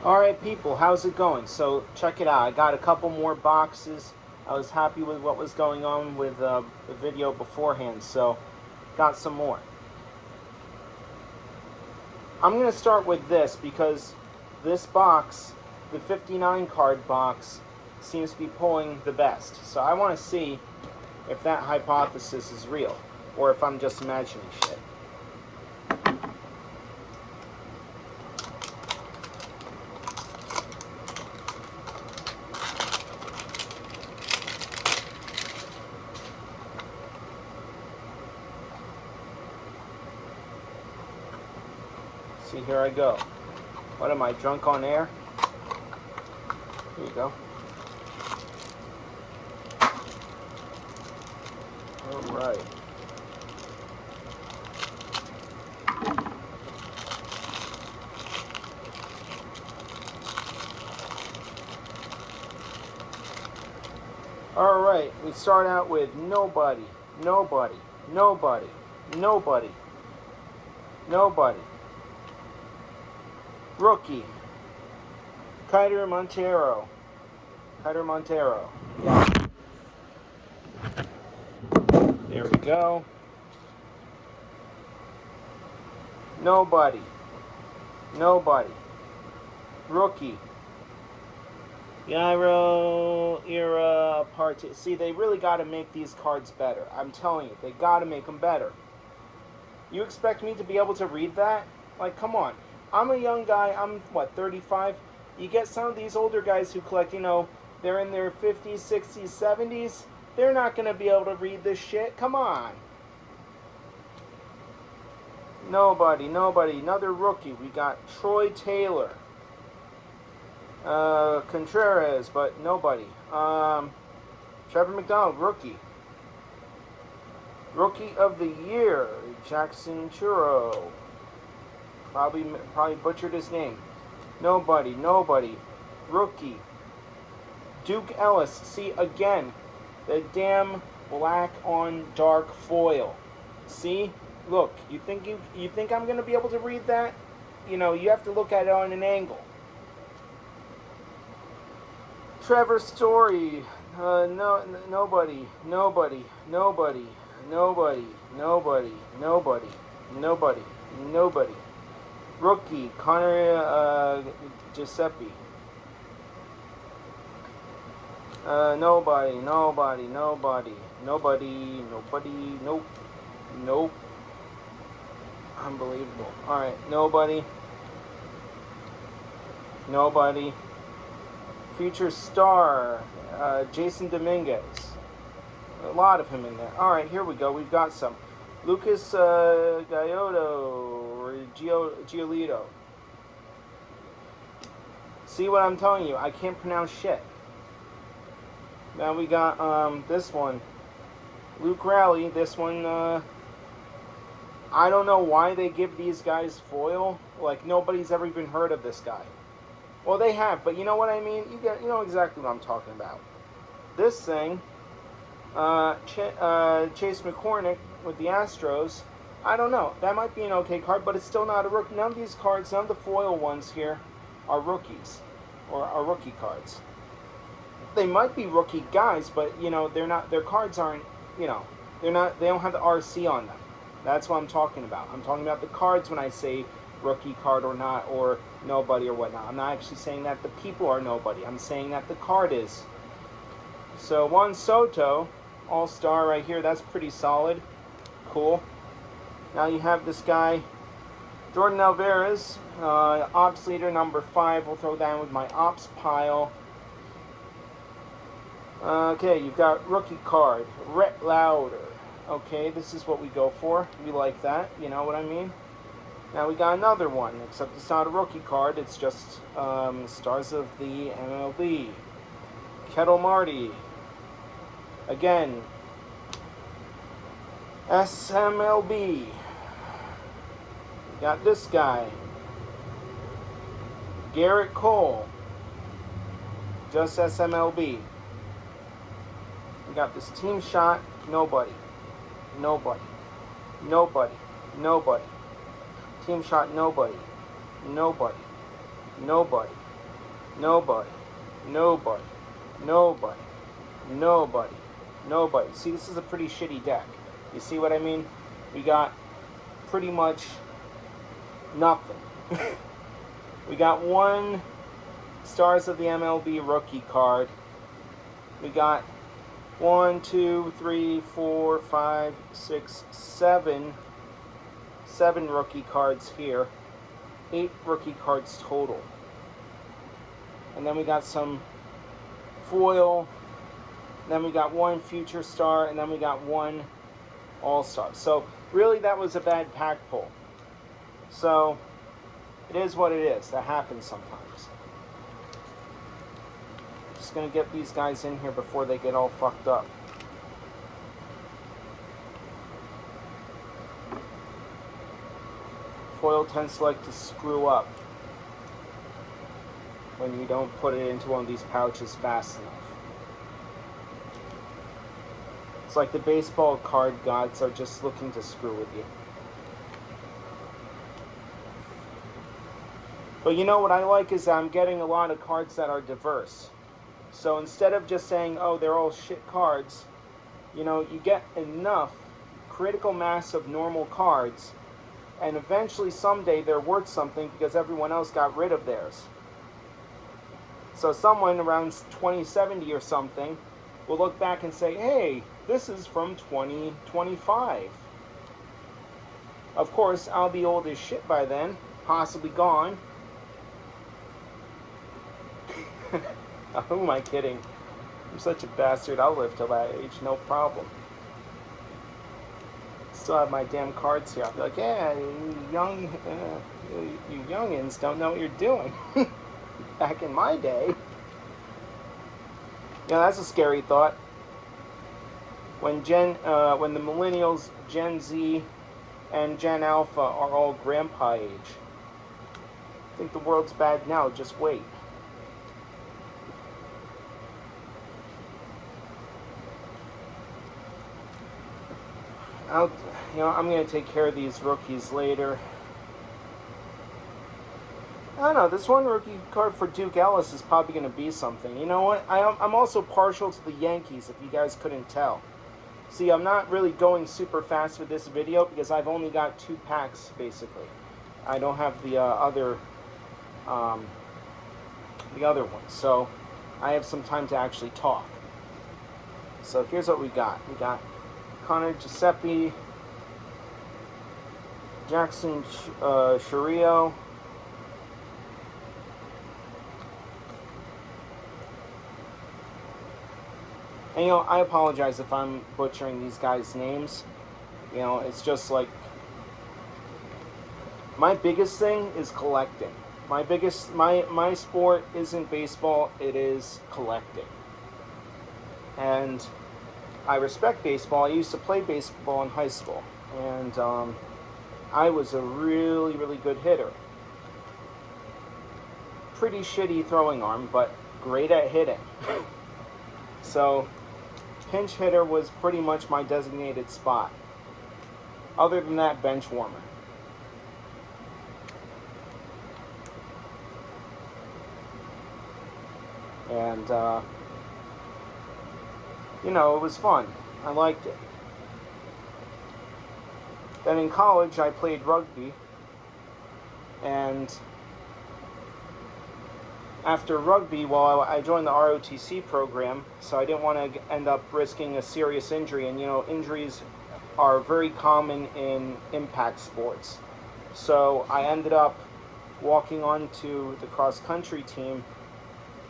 Alright people, how's it going? So check it out, I got a couple more boxes. I was happy with what was going on with the video beforehand, so got some more. I'm going to start with this because this box, the 59 card box, seems to be pulling the best. So I want to see if that hypothesis is real or if I'm just imagining shit. See, here I go. What am I, drunk on air? Here you go. Alright. Alright, we start out with nobody, nobody, nobody, nobody, nobody. Rookie, Keider Montero. Keider Montero. Yeah. There we go. Nobody. Nobody. Rookie. Gyro era part 2. See, they really got to make these cards better. I'm telling you, they got to make them better. You expect me to be able to read that? Like, come on. I'm a young guy. I'm, what, 35? You get some of these older guys who collect, you know, they're in their 50s, 60s, 70s. They're not going to be able to read this shit. Come on. Nobody, nobody. Another rookie. We got Troy Taylor. Contreras, but nobody. Trevor McDonald, rookie. Rookie of the year, Jackson Churro. Probably butchered his name. Nobody, nobody. Rookie. Duke Ellis. See, again, the damn black on dark foil. See? Look, you think I'm going to be able to read that? You know, you have to look at it on an angle. Trevor Story. Nobody, nobody, nobody, nobody, nobody, nobody, nobody, nobody. Rookie, Connor Giuseppe. Nobody, nobody, nobody, nobody, nobody, nope, nope. Unbelievable. Alright, nobody. Nobody. Future star, Jason Dominguez. A lot of him in there. Alright, here we go. We've got some. Lucas Giotto or Giolito. See what I'm telling you? I can't pronounce shit. Now we got this one. Luke Raleigh. This one, I don't know why they give these guys foil. Like, nobody's ever even heard of this guy. Well, they have, but you know what I mean? You know exactly what I'm talking about. This thing, Chase McCormick with the Astros, I don't know. That might be an okay card, but it's still not a rookie. None of these cards, none of the foil ones here are rookies or are rookie cards. They might be rookie guys, but, you know, they're not. Their cards aren't, you know, they're not. They don't have the RC on them. That's what I'm talking about. I'm talking about the cards when I say rookie card or not, or nobody or whatnot. I'm not actually saying that the people are nobody. I'm saying that the card is. So Juan Soto, all-star right here. That's pretty solid. Cool. Now you have this guy, Jordan Alvarez, ops leader number 5. We'll throw that in with my ops pile. Okay, you've got rookie card, Rhett Lauder. Okay, this is what we go for. We like that. You know what I mean? Now we got another one, except it's not a rookie card. It's just stars of the MLB. Kettle Marty. Again, SMLB. We got this guy. Garrett Cole. Just SMLB. We got this team shot. Nobody. Nobody. Nobody. Nobody. Team shot. Nobody. Nobody. Nobody. Nobody. Nobody. Nobody. Nobody. Nobody. See, this is a pretty shitty deck. You see what I mean? We got pretty much nothing. We got one Stars of the MLB rookie card. We got 1, 2, 3, 4, 5, 6, 7 rookie cards here. 8 rookie cards total. And then we got some foil. Then we got one future star, and then we got one all-star. So really that was a bad pack pull. So it is what it is. That happens sometimes. Just gonna get these guys in here before they get all fucked up. Foil tends to like to screw up when you don't put it into one of these pouches fast enough. It's like the baseball card gods are just looking to screw with you. But you know what I like is I'm getting a lot of cards that are diverse. So instead of just saying, oh, they're all shit cards, you know, you get enough critical mass of normal cards, and eventually someday they're worth something because everyone else got rid of theirs. So someone around 2070 or something will look back and say, hey, this is from 2025. Of course, I'll be old as shit by then, possibly gone. Who am I kidding? I'm such a bastard. I'll live till that age, no problem. Still have my damn cards here. I'll be like, yeah, you youngins don't know what you're doing. Back in my day. Yeah, that's a scary thought. When the millennials, Gen Z, and Gen Alpha are all grandpa age. I think the world's bad now. Just wait. I'm going to take care of these rookies later. I don't know, this one rookie card for Duke Ellis is probably going to be something. You know what? I'm also partial to the Yankees, if you guys couldn't tell. See, I'm not really going super fast with this video because I've only got 2 packs, basically. I don't have the other ones, so I have some time to actually talk. So here's what we got. We got Connor Giuseppe, Jackson Chourio, and you know, I apologize if I'm butchering these guys' names. You know, it's just like, my biggest thing is collecting. My sport isn't baseball, it is collecting. And I respect baseball. I used to play baseball in high school, and I was a really, really good hitter. Pretty shitty throwing arm, but great at hitting. So, pinch hitter was pretty much my designated spot. Other than that, bench warmer. And, you know, it was fun. I liked it. Then in college, I played rugby. And after rugby, well, I joined the ROTC program, so I didn't want to end up risking a serious injury. And, you know, injuries are very common in impact sports. So I ended up walking on to the cross-country team,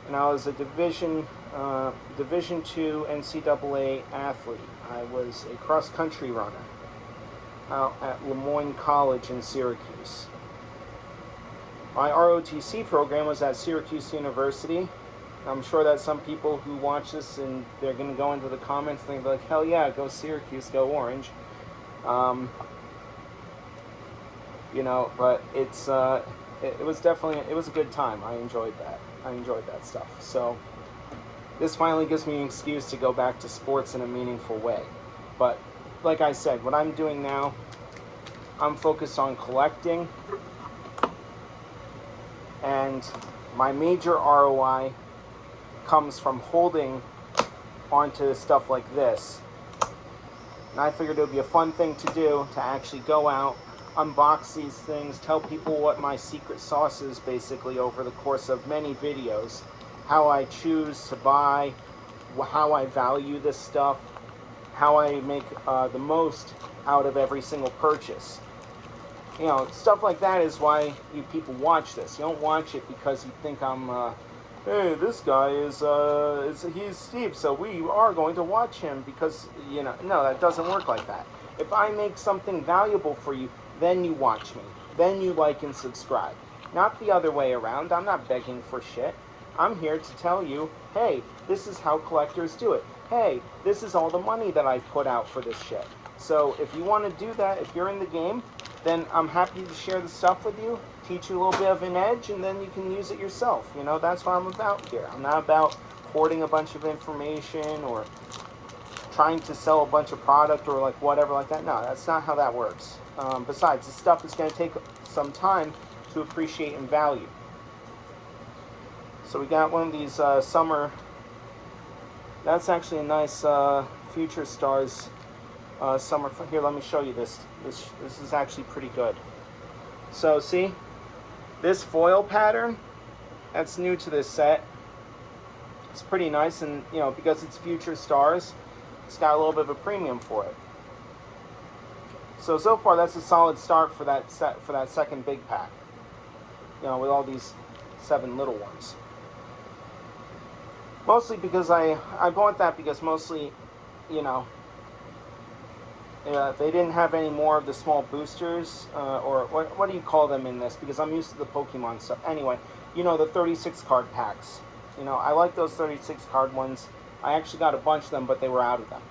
and I was a Division II NCAA athlete. I was a cross-country runner out at Lemoyne College in Syracuse. My ROTC program was at Syracuse University. I'm sure that some people who watch this and they're going to go into the comments and they're like, hell yeah, go Syracuse, go Orange. You know, but it was definitely, it was a good time. I enjoyed that. I enjoyed that stuff. So this finally gives me an excuse to go back to sports in a meaningful way. But like I said, what I'm doing now, I'm focused on collecting And my major ROI comes from holding onto stuff like this. And I figured it would be a fun thing to do, to actually go out, unbox these things, tell people what my secret sauce is basically over the course of many videos. How I choose to buy, how I value this stuff, how I make the most out of every single purchase. You know, stuff like that is why you people watch this. You don't watch it because you think I'm, hey, this guy he's Steve, so we are going to watch him because, you know, no, that doesn't work like that. If I make something valuable for you, then you watch me. Then you like and subscribe. Not the other way around. I'm not begging for shit. I'm here to tell you, hey, this is how collectors do it. Hey, this is all the money that I put out for this shit. So if you want to do that, if you're in the game, then I'm happy to share the stuff with you, teach you a little bit of an edge, and then you can use it yourself. You know, that's what I'm about here. I'm not about hoarding a bunch of information or trying to sell a bunch of product or like whatever like that. No, that's not how that works. Besides, this stuff is going to take some time to appreciate and value. So we got one of these summer. That's actually a nice Future Stars summer. Here, let me show you this. This is actually pretty good. So see, this foil pattern, that's new to this set. It's pretty nice, and you know, because it's Future Stars, it's got a little bit of a premium for it. So far that's a solid start for that set, for that second big pack. You know, with all these 7 little ones. Mostly because I bought that because mostly, you know, they didn't have any more of the small boosters, or what do you call them in this? Because I'm used to the Pokemon stuff. Anyway, you know, the 36 card packs. You know, I like those 36 card ones. I actually got a bunch of them, but they were out of them.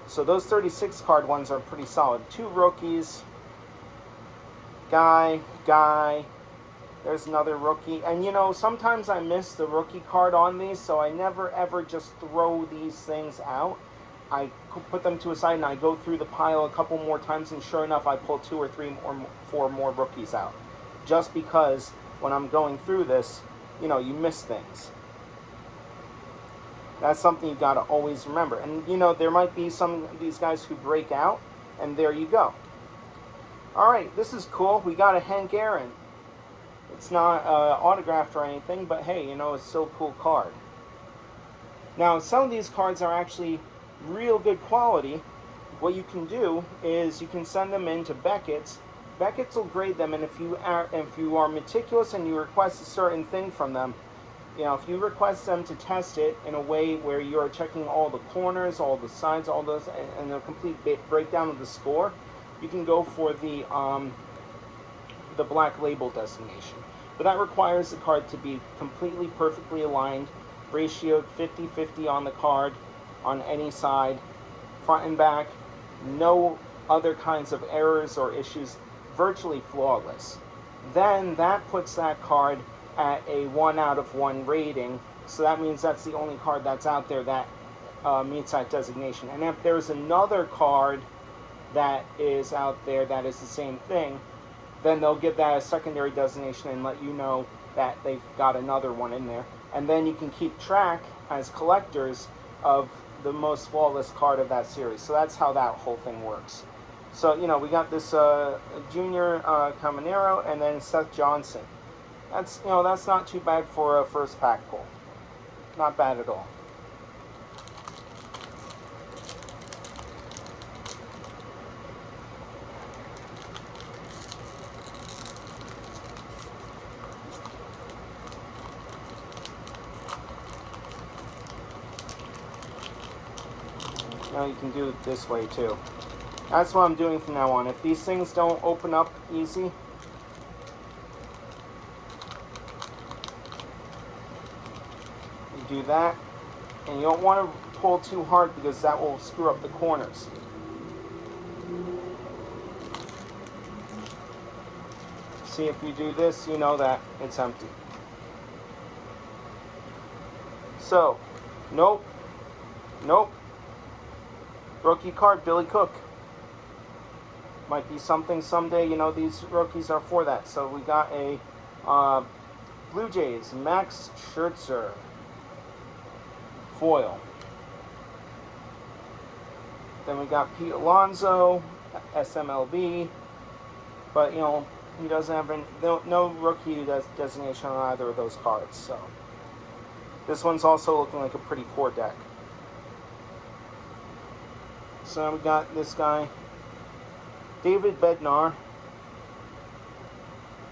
So those 36 card ones are pretty solid. 2 rookies. Guy. There's another rookie. And you know, sometimes I miss the rookie card on these, so I never ever just throw these things out. I put them to a side and I go through the pile a couple more times, and sure enough, I pull 2 or 3 or 4 more rookies out. Just because when I'm going through this, you know, you miss things. That's something you gotta always remember. And you know, there might be some of these guys who break out, and there you go. Alright, this is cool. We got a Hank Aaron. It's not autographed or anything, but hey, you know, it's still a cool card. Now, some of these cards are actually real good quality. What you can do is you can send them in to Beckett's. Beckett's will grade them, and if you are meticulous and you request a certain thing from them, you know, if you request them to test it in a way where you're checking all the corners, all the sides, all those, and a complete breakdown of the score, you can go for the black label designation. But that requires the card to be completely perfectly aligned, ratioed 50-50 on the card, on any side, front and back, no other kinds of errors or issues, virtually flawless. Then that puts that card at a 1 out of 1 rating, so that means that's the only card that's out there that meets that designation. And if there's another card that is out there that is the same thing, then they'll give that a secondary designation and let you know that they've got another one in there. And then you can keep track as collectors of the most flawless card of that series. So that's how that whole thing works. So, you know, we got this Junior Caminero and then Seth Johnson. That's, you know, that's not too bad for a first pack pull. Not bad at all. Now you can do it this way too. That's what I'm doing from now on. If these things don't open up easy, you do that. And you don't want to pull too hard because that will screw up the corners. See, if you do this, you know that it's empty. So, nope. Rookie card, Billy Cook. Might be something someday, you know, these rookies are for that. So we got a Blue Jays, Max Scherzer. Foil. Then we got Pete Alonso, SMLB. But, you know, he doesn't have no rookie designation on either of those cards. So this one's also looking like a pretty poor deck. So we got this guy, David Bednar.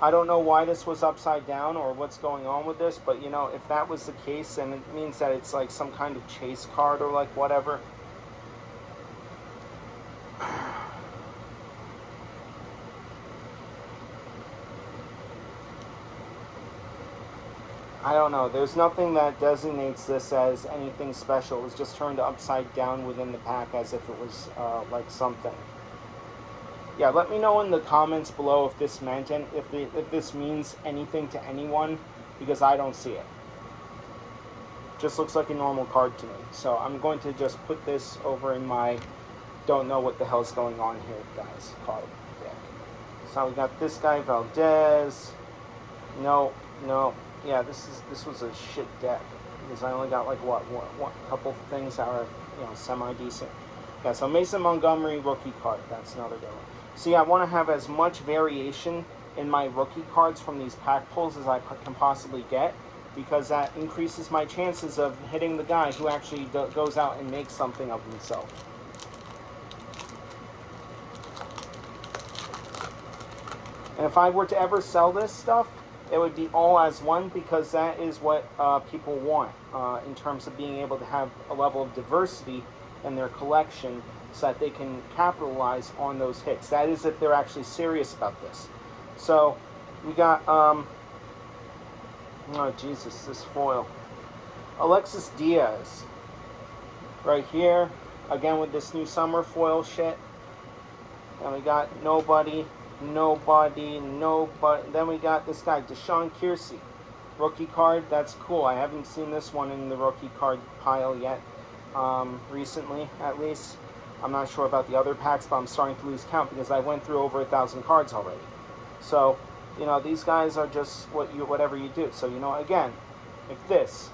I don't know why this was upside down or what's going on with this, but, you know, if that was the case, then it means that it's like some kind of chase card or like whatever. I don't know. There's nothing that designates this as anything special. It was just turned upside down within the pack as if it was like something. Yeah, let me know in the comments below if this meant and if this means anything to anyone, because I don't see it. Just looks like a normal card to me. So I'm going to just put this over in my don't know what the hell's going on here, guys, card deck. So we got this guy, Valdez. No. Yeah, this was a shit deck because I only got like what couple things that are, you know, semi decent. Yeah, so Mason Montgomery rookie card. That's another good one. See, I want to have as much variation in my rookie cards from these pack pulls as I can possibly get, because that increases my chances of hitting the guy who actually goes out and makes something of himself. And if I were to ever sell this stuff, it would be all as one, because that is what people want in terms of being able to have a level of diversity in their collection so that they can capitalize on those hits. That is if they're actually serious about this. So we got, oh Jesus, this foil. Alexis Diaz right here, again with this new summer foil shit. And we got nobody. Then we got this guy, Deshaun Kiersey. Rookie card, that's cool. I haven't seen this one in the rookie card pile yet. Recently, at least. I'm not sure about the other packs, but I'm starting to lose count because I went through over 1,000 cards already. So, you know, these guys are just whatever you do. So, you know, again, like this.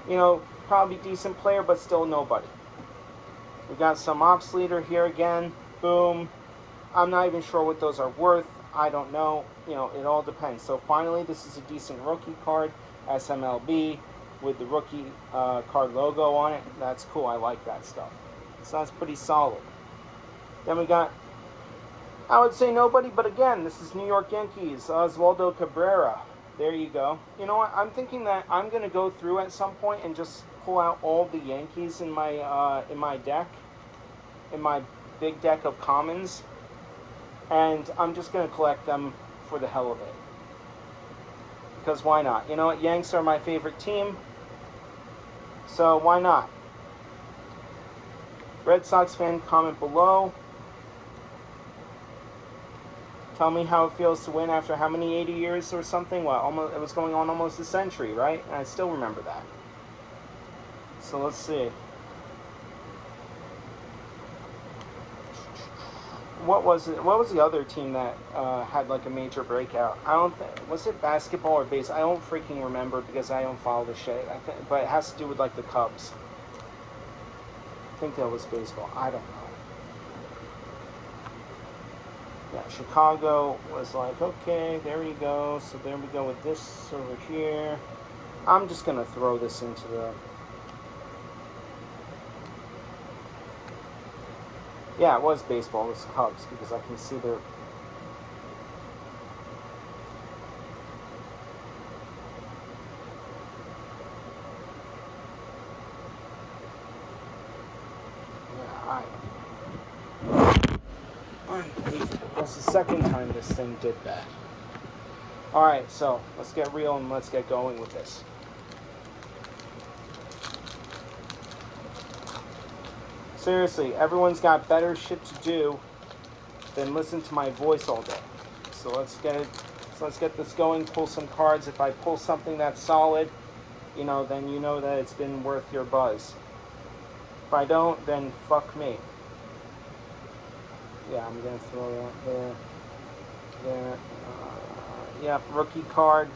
You know, probably decent player, but still nobody. We got some ops leader here again. Boom. I'm not even sure what those are worth. I don't know. You know, it all depends. So finally, this is a decent rookie card, SMLB, with the rookie card logo on it. That's cool. I like that stuff. So that's pretty solid. Then we got, I would say nobody, but again, this is New York Yankees, Oswaldo Cabrera. There you go. You know what? I'm thinking that I'm going to go through at some point and just pull out all the Yankees in my deck, in my big deck of commons. And I'm just going to collect them for the hell of it. Because why not? You know what? Yanks are my favorite team. So why not? Red Sox fan, comment below. Tell me how it feels to win after how many 80 years or something? Well, almost, it was going on almost a century, right? And I still remember that. So let's see. What was it? What was the other team that had like a major breakout? I don't think, was it basketball or base? I don't freaking remember because I don't follow the shit. But it has to do with like the Cubs. I think that was baseball. I don't know. Yeah, Chicago was like, okay, there you go. So there we go with this over here. I'm just gonna throw this into the. Yeah, it was baseball. It was Cubs because I can see their. Yeah, unbelievable. That's the second time this thing did that. Alright, so let's get real and let's get going with this. Seriously, everyone's got better shit to do than listen to my voice all day. So let's get it. So let's get this going. Pull some cards. If I pull something that's solid, you know, then you know that it's been worth your buzz. If I don't, then fuck me. Yeah, I'm gonna throw that there. There. Yeah, rookie card.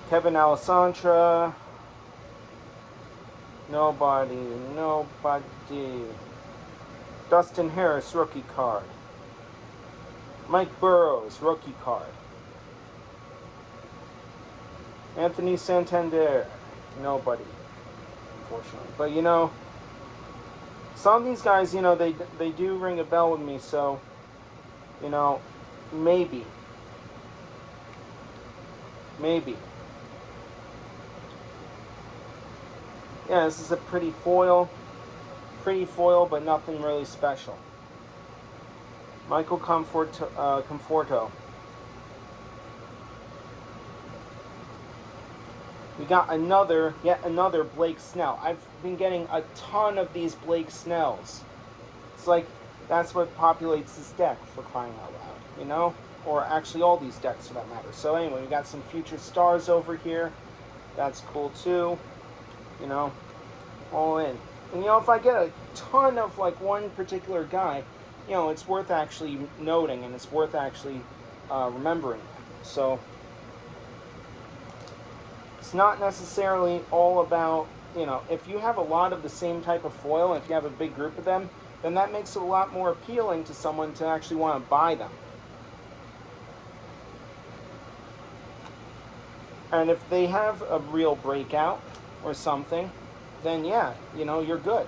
Kevin Alessandra. Nobody. Dustin Harris, rookie card. Mike Burrows, rookie card. Anthony Santander. Nobody, unfortunately. But, you know, some of these guys, you know, they do ring a bell with me, so, you know, maybe. Yeah, this is a pretty foil, but nothing really special. Michael Conforto. We got yet another Blake Snell. I've been getting a ton of these Blake Snells. It's like, that's what populates this deck, for crying out loud, you know? Or actually all these decks, for that matter. So anyway, we got some future stars over here. That's cool too. You know, all in. And you know, if I get a ton of like one particular guy, you know, it's worth actually noting, and it's worth actually remembering. So it's not necessarily all about, you know, if you have a lot of the same type of foil, and if you have a big group of them, then that makes it a lot more appealing to someone to actually want to buy them. And if they have a real breakout or something, then yeah, you know, you're good.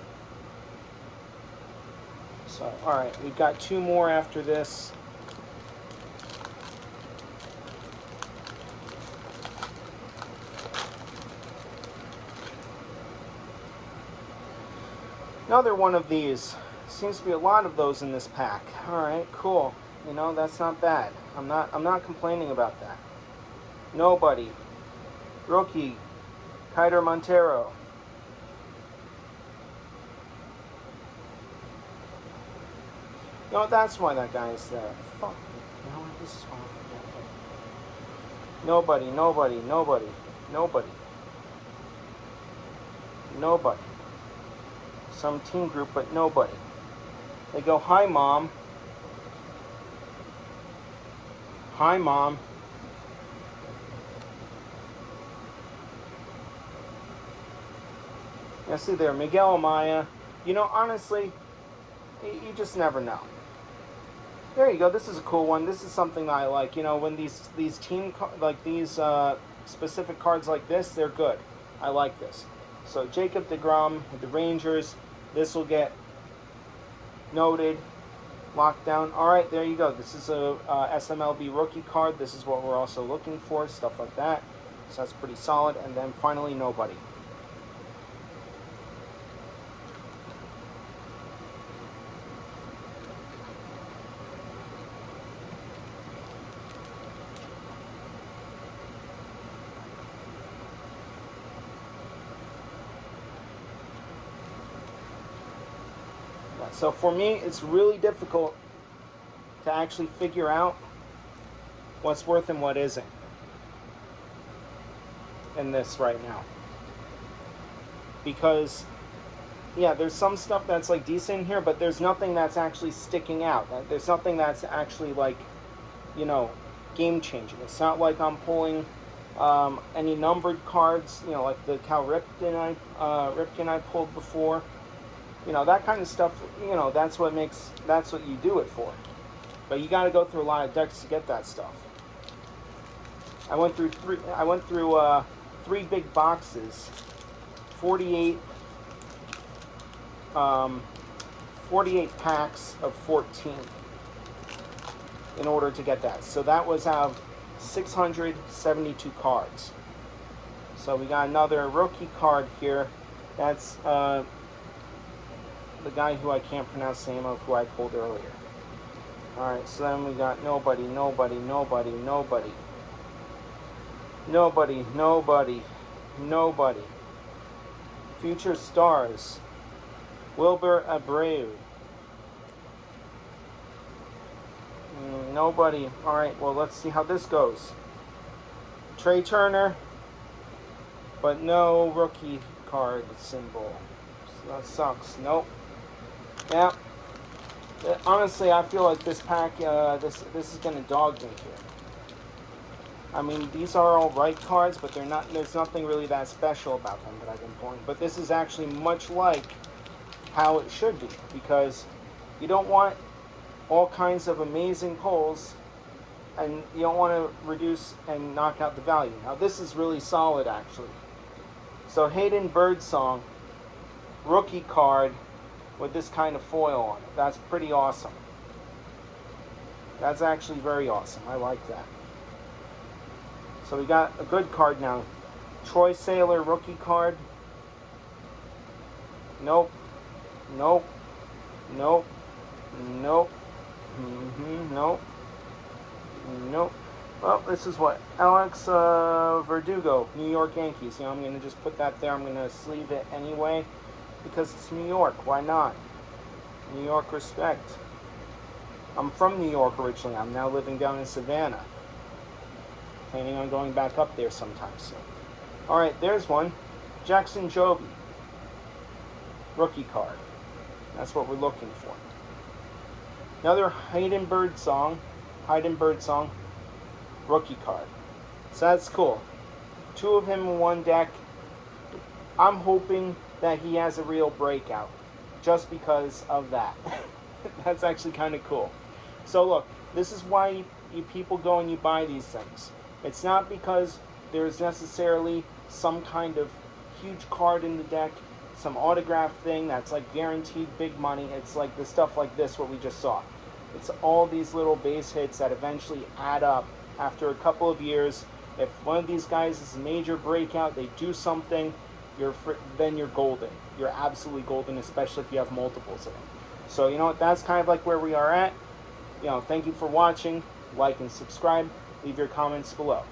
So, alright, we've got two more after this. Another one of these. Seems to be a lot of those in this pack. Alright, cool. You know, that's not bad. I'm not complaining about that. Nobody. Rookie. Kiter Montero. You know, that's why that guy is there. Fuck. You know what? This is why I forget. Nobody. Some team group, but nobody. They go, hi, Mom. Hi, Mom. Yeah, see there, Miguel Amaya. You know, honestly, you just never know. There you go. This is a cool one. This is something I like. You know, when these team, like these specific cards like this, they're good. I like this. So Jacob deGrom with the Rangers. This will get noted, locked down. All right, there you go. This is a SMLB rookie card. This is what we're also looking for, stuff like that. So that's pretty solid. And then finally, nobody. So for me, it's really difficult to actually figure out what's worth and what isn't in this right now. Because, yeah, there's some stuff that's like decent here, but there's nothing that's actually sticking out. There's nothing that's actually like, you know, game changing. It's not like I'm pulling any numbered cards, you know, like the Cal Ripken I pulled before. You know, that kind of stuff, you know, that's what you do it for. But you got to go through a lot of decks to get that stuff. I went through three big boxes, 48 packs of 14 in order to get that. So that was out of 672 cards. So we got another rookie card here. That's the guy who I can't pronounce the name of, who I pulled earlier. Alright, so then we got nobody. Future stars. Wilber Abreu. Nobody. Alright, well, let's see how this goes. Trey Turner, but no rookie card symbol. So that sucks. Nope. Yeah. Honestly, I feel like this pack, this is going to dog me here. I mean, these are all right cards, but they're not. There's nothing really that special about them that I've been pulling. But this is actually much like how it should be, because you don't want all kinds of amazing pulls, and you don't want to reduce and knock out the value. Now this is really solid, actually. So Hayden Birdsong, rookie card with this kind of foil on it. That's pretty awesome. That's actually very awesome. I like that. So we got a good card now. Troy Saylor rookie card. Nope. Nope. Nope. Nope. Nope. Nope. Well, this is what? Alex Verdugo, New York Yankees. You know, I'm going to just put that there. I'm going to sleeve it anyway because it's New York. Why not? New York respect. I'm from New York originally. I'm now living down in Savannah. Planning on going back up there sometime soon. Alright, there's one. Jackson Jobe. Rookie card. That's what we're looking for. Another Hayden Birdsong. Rookie card. So that's cool. Two of him in one deck. I'm hoping that he has a real breakout. Just because of that. That's actually kind of cool. So look, this is why you people go and you buy these things. It's not because there's necessarily some kind of huge card in the deck, some autograph thing that's like guaranteed big money. It's like the stuff like this, what we just saw. It's all these little base hits that eventually add up after a couple of years. If one of these guys is a major breakout, they do something, then you're golden. You're absolutely golden, especially if you have multiples of them. So, you know what, that's kind of like where we are at. You know, thank you for watching. Like and subscribe. Leave your comments below.